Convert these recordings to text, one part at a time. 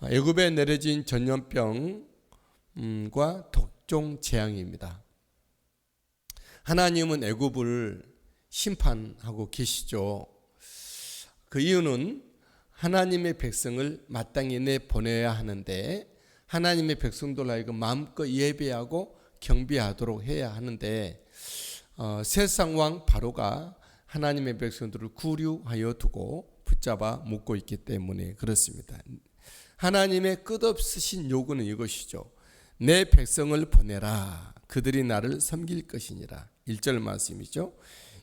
애굽에 내려진 전염병과 독종 재앙입니다. 하나님은 애굽을 심판하고 계시죠. 그 이유는 하나님의 백성을 마땅히 내보내야 하는데 하나님의 백성들 하여금 마음껏 예배하고 경배하도록 해야 하는데 세상 왕 바로가 하나님의 백성들을 구류하여 두고 붙잡아 묶고 있기 때문에 그렇습니다. 하나님의 끝없으신 요구는 이것이죠. 내 백성을 보내라. 그들이 나를 섬길 것이니라. 1절 말씀이죠.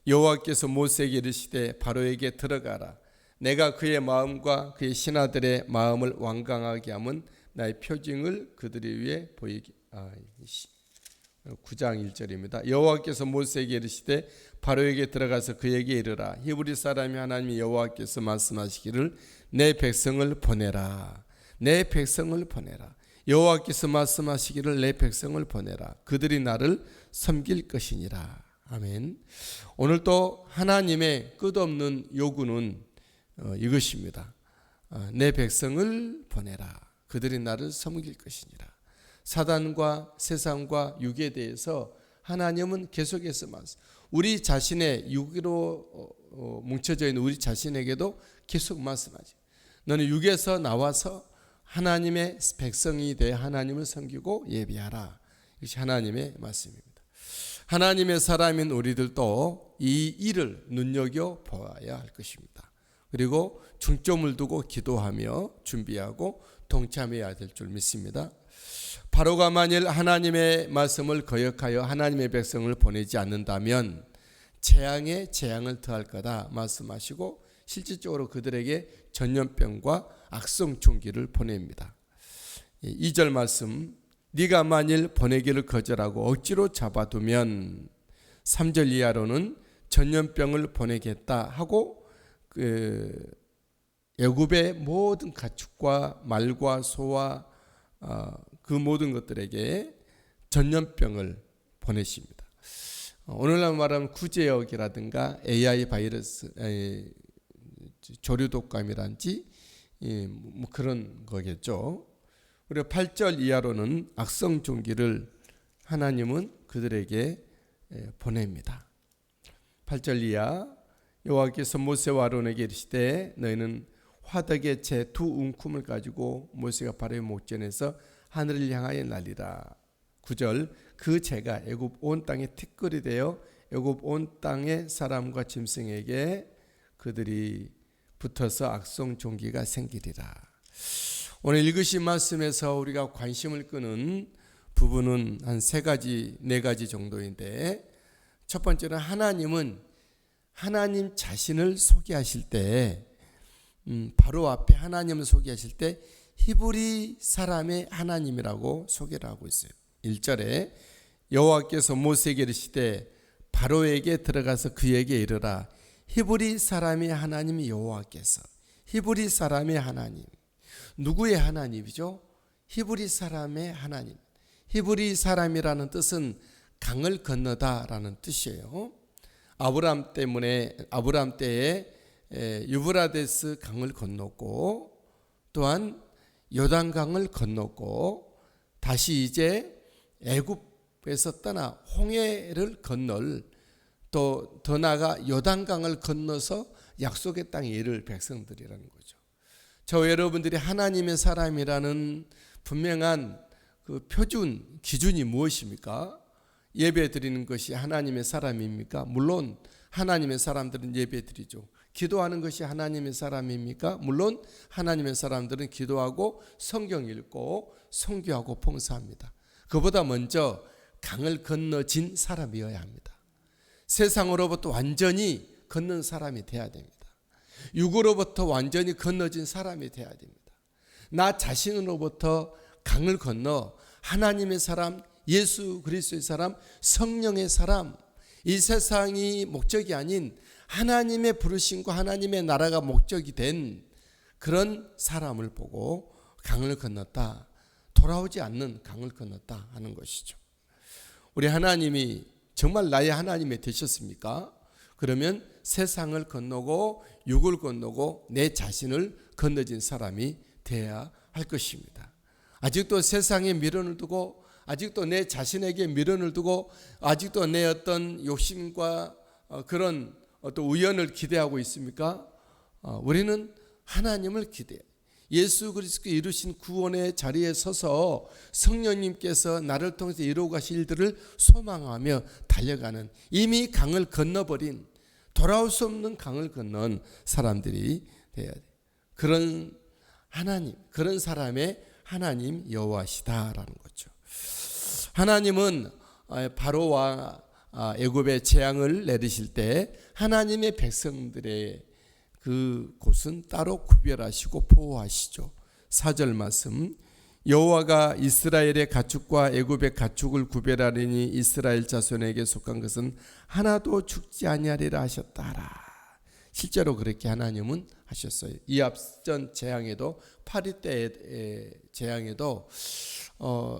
여호와께서 모세에게 이르시되 바로에게 들어가라. 내가 그의 마음과 그의 신하들의 마음을 완강하게 하면 나의 표징을 그들이 위해 보이게. 9장 1절입니다. 여호와께서 모세에게 이르시되 바로에게 들어가서 그에게 이르라. 히브리 사람이 하나님 여호와께서 말씀하시기를 내 백성을 보내라. 내 백성을 보내라. 여호와께서 말씀하시기를 내 백성을 보내라. 그들이 나를 섬길 것이니라. 아멘. 오늘도 하나님의 끝없는 요구는 이것입니다. 내 백성을 보내라. 그들이 나를 섬길 것이니라. 사단과 세상과 육에 대해서 하나님은 계속해서 우리 자신의 육으로 뭉쳐져 있는 우리 자신에게도 계속 말씀하죠. 너는 육에서 나와서 하나님의 백성이 돼 하나님을 섬기고 예배하라. 이것이 하나님의 말씀입니다. 하나님의 사람인 우리들도 이 일을 눈여겨보아야 할 것입니다. 그리고 중점을 두고 기도하며 준비하고 동참해야 될 줄 믿습니다. 바로가 만일 하나님의 말씀을 거역하여 하나님의 백성을 보내지 않는다면 재앙에 재앙을 더할 거다 말씀하시고 실질적으로 그들에게 전염병과 악성 총기를 보냅니다. 2절 말씀, 네가 만일 보내기를 거절하고 억지로 잡아두면 3절 이하로는 전염병을 보내겠다 하고 애굽의 모든 가축과 말과 소와 그 모든 것들에게 전염병을 보내십니다. 오늘날 말하면 구제역이라든가 AI 바이러스, 조류독감이란지 뭐 그런 거겠죠. 그리고 8절 이하로는 악성 종기를 하나님은 그들에게 보냅니다. 8절 이하, 여호와께서 모세와 아론에게 이르시되 너희는 화덕의 채 두 움큼을 가지고 모세가 바로의 목전에서 하늘을 향하여 날리라. 9절, 그 채가 애굽 온 땅에 티끌이 되어 애굽 온 땅의 사람과 짐승에게 그들이 붙어서 악성 종기가 생기리라. 오늘 읽으신 말씀에서 우리가 관심을 끄는 부분은 한 3가지, 4가지 정도인데, 첫 번째는 하나님은 하나님 자신을 소개하실 때, 바로 앞에 하나님을 소개하실 때 히브리 사람의 하나님이라고 소개를 하고 있어요. 1절에 여호와께서 모세에게 이르시되 바로에게 들어가서 그에게 이르라. 히브리 사람의 하나님이 여호와께서, 히브리 사람의 하나님, 누구의 하나님이죠? 히브리 사람의 하나님. 히브리 사람이라는 뜻은 강을 건너다라는 뜻이에요. 아브람 때에 유브라데스 강을 건넜고 또한 요단강을 건넜고 다시 이제 애굽에서 떠나 홍해를 건널, 또 더 나아가 요단강을 건너서 약속의 땅에 이를 백성들이라는 거죠. 저 여러분들이 하나님의 사람이라는 분명한 그 표준 기준이 무엇입니까? 예배 드리는 것이 하나님의 사람입니까? 물론 하나님의 사람들은 예배 드리죠. 기도하는 것이 하나님의 사람입니까? 물론 하나님의 사람들은 기도하고 성경 읽고 선교하고 봉사합니다. 그보다 먼저 강을 건너진 사람이어야 합니다. 세상으로부터 완전히 건넌 사람이 돼야 됩니다. 육으로부터 완전히 건너진 사람이 돼야 됩니다. 나 자신으로부터 강을 건너 하나님의 사람, 예수 그리스도의 사람, 성령의 사람, 이 세상이 목적이 아닌 하나님의 부르심과 하나님의 나라가 목적이 된 그런 사람을 보고 강을 건넜다, 돌아오지 않는 강을 건넜다 하는 것이죠. 우리 하나님이 정말 나의 하나님이 되셨습니까? 그러면 세상을 건너고 육을 건너고 내 자신을 건너진 사람이 돼야 할 것입니다. 아직도 세상에 미련을 두고, 아직도 내 자신에게 미련을 두고, 아직도 내 어떤 욕심과 그런 어떤 우연을 기대하고 있습니까? 우리는 하나님을 기대해요. 예수 그리스도께 이루신 구원의 자리에 서서 성령님께서 나를 통해서 이루어 가실 일들을 소망하며 달려가는, 이미 강을 건너버린, 돌아올 수 없는 강을 건넌 사람들이 되어야 돼요. 그런 하나님, 그런 사람의 하나님 여호와시다라는 거죠. 하나님은 바로와 애굽에 재앙을 내리실 때 하나님의 백성들의 그 곳은 따로 구별하시고 보호하시죠. 4절 말씀, 여호와가 이스라엘의 가축과 애굽의 가축을 구별하리니 이스라엘 자손에게 속한 것은 하나도 죽지 아니하리라 하셨다라. 실제로 그렇게 하나님은 하셨어요. 이 앞전 재앙에도, 파리 때의 재앙에도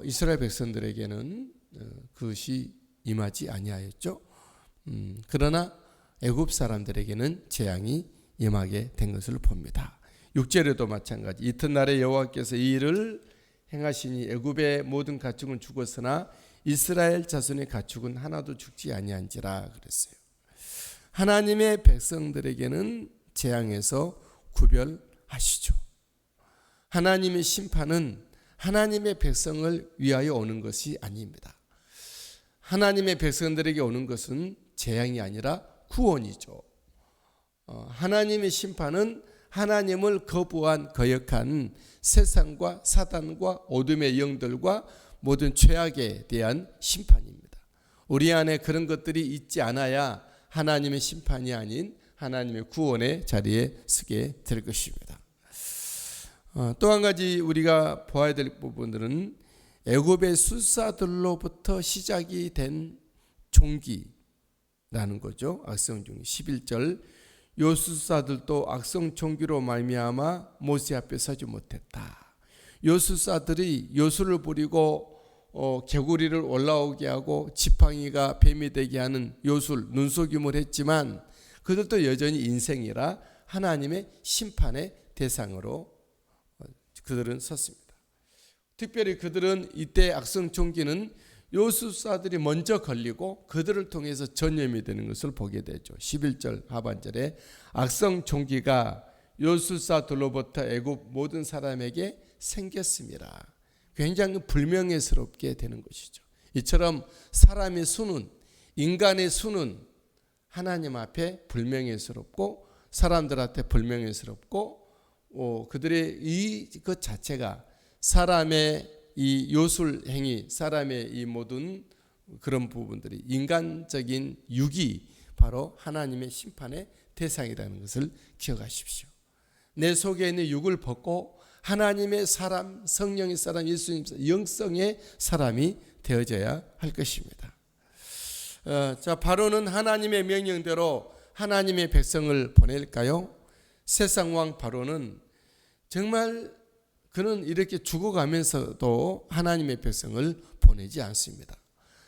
이스라엘 백성들에게는 그것이 임하지 아니하였죠. 그러나 애굽 사람들에게는 재앙이 임하게 된 것을 봅니다. 6절에도 마찬가지, 이튿날에 여호와께서 이 일을 행하시니 애굽의 모든 가축은 죽었으나 이스라엘 자손의 가축은 하나도 죽지 아니한지라 그랬어요. 하나님의 백성들에게는 재앙에서 구별하시죠. 하나님의 심판은 하나님의 백성을 위하여 오는 것이 아닙니다. 하나님의 백성들에게 오는 것은 재앙이 아니라 구원이죠. 하나님의 심판은 하나님을 거부한, 거역한 세상과 사단과 어둠의 영들과 모든 죄악에 대한 심판입니다. 우리 안에 그런 것들이 있지 않아야 하나님의 심판이 아닌 하나님의 구원의 자리에 서게 될 것입니다. 또 한 가지 우리가 보아야 될 부분들은 애굽의 술사들로부터 시작이 된 종기라는 거죠. 악성종기 11절, 요술사들도 악성종기로 말미암아 모세 앞에 서지 못했다. 요술사들이 요술을 부리고 개구리를 올라오게 하고 지팡이가 뱀이 되게 하는 요술, 눈속임을 했지만 그들도 여전히 인생이라 하나님의 심판의 대상으로 그들은 섰습니다. 특별히 그들은 이때 악성종기는 요술사들이 먼저 걸리고 그들을 통해서 전염이 되는 것을 보게 되죠. 11절 하반절에 악성종기가 요술사들로부터 애굽 모든 사람에게 생겼습니다. 굉장히 불명예스럽게 되는 것이죠. 이처럼 사람의 수는, 인간의 수는 하나님 앞에 불명예스럽고 사람들한테 불명예스럽고 그들의 그 자체가 사람의 이 요술 행위, 사람의 이 모든 그런 부분들이, 인간적인 육이 바로 하나님의 심판의 대상이라는 것을 기억하십시오. 내 속에 있는 육을 벗고 하나님의 사람, 성령의 사람, 예수님 영성의 사람이 되어져야 할 것입니다. 자, 바로는 하나님의 명령대로 하나님의 백성을 보낼까요? 세상 왕 바로는 정말 그는 이렇게 죽어가면서도 하나님의 백성을 보내지 않습니다.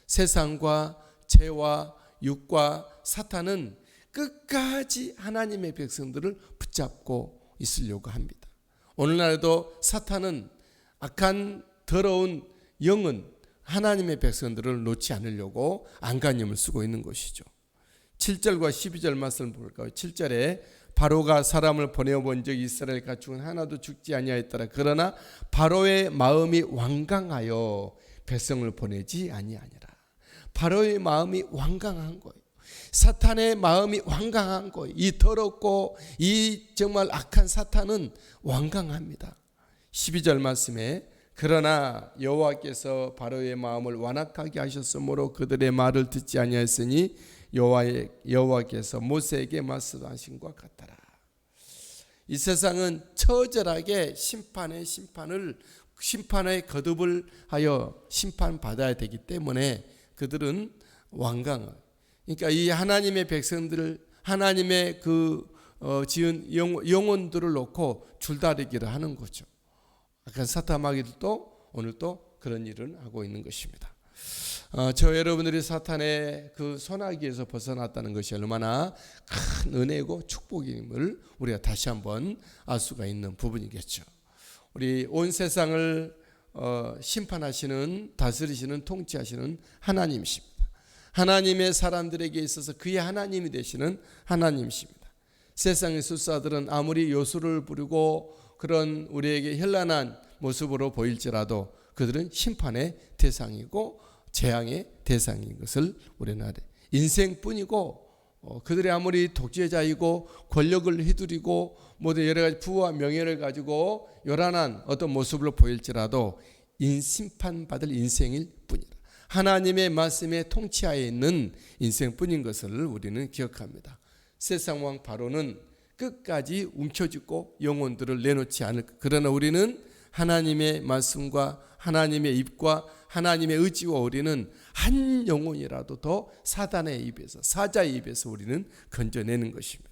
세상과 죄와 육과 사탄은 끝까지 하나님의 백성들을 붙잡고 있으려고 합니다. 오늘날에도 사탄은, 악한 더러운 영은 하나님의 백성들을 놓지 않으려고 안간힘을 쓰고 있는 것이죠. 7절과 12절 말씀을 볼까요? 7절에 바로가 사람을 보내어본 적 이스라엘 가축은 하나도 죽지 아니하였더라. 그러나 바로의 마음이 완강하여 백성을 보내지 아니하니라. 바로의 마음이 완강한 거예요. 사탄의 마음이 완강한 거예요. 이 더럽고 이 정말 악한 사탄은 완강합니다. 12절 말씀에 그러나 여호와께서 바로의 마음을 완악하게 하셨으므로 그들의 말을 듣지 아니하였으니 여호와께서 모세에게 말씀하신 것 같더라. 이 세상은 처절하게 심판의 거듭을 하여 심판받아야 되기 때문에 그들은 완강한, 그러니까 이 하나님의 백성들을, 하나님의 그 지은 영혼들을 놓고 줄다리기를 하는 거죠. 약간 사탄마귀들도 오늘도 그런 일을 하고 있는 것입니다. 저 여러분들이 사탄의 그 손아귀에서 벗어났다는 것이 얼마나 큰 은혜고 축복임을 우리가 다시 한번 알 수가 있는 부분이겠죠. 우리 온 세상을 심판하시는, 다스리시는, 통치하시는 하나님이십니다. 하나님의 사람들에게 있어서 그의 하나님이 되시는 하나님이십니다. 세상의 술사들은 아무리 요술을 부리고 그런 우리에게 현란한 모습으로 보일지라도 그들은 심판의 대상이고 재앙의 대상인 것을 우리는 알아요. 인생뿐이고 그들이 아무리 독재자이고 권력을 휘두르고 모든 여러 가지 부와 명예를 가지고 요란한 어떤 모습으로 보일지라도 심판받을 인생일 뿐이라. 하나님의 말씀에 통치하에 있는 인생뿐인 것을 우리는 기억합니다. 세상 왕 바로는 끝까지 움켜쥐고 영혼들을 내놓지 않을. 그러나 우리는 하나님의 말씀과 하나님의 입과 하나님의 의지와 우리는 한 영혼이라도 더 사단의 입에서, 사자의 입에서 우리는 건져내는 것입니다.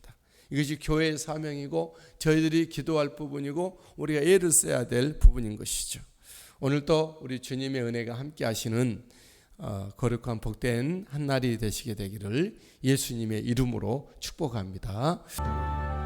이것이 교회의 사명이고 저희들이 기도할 부분이고 우리가 애를 써야 될 부분인 것이죠. 오늘도 우리 주님의 은혜가 함께 하시는 거룩한 복된 한 날이 되시게 되기를 예수님의 이름으로 축복합니다.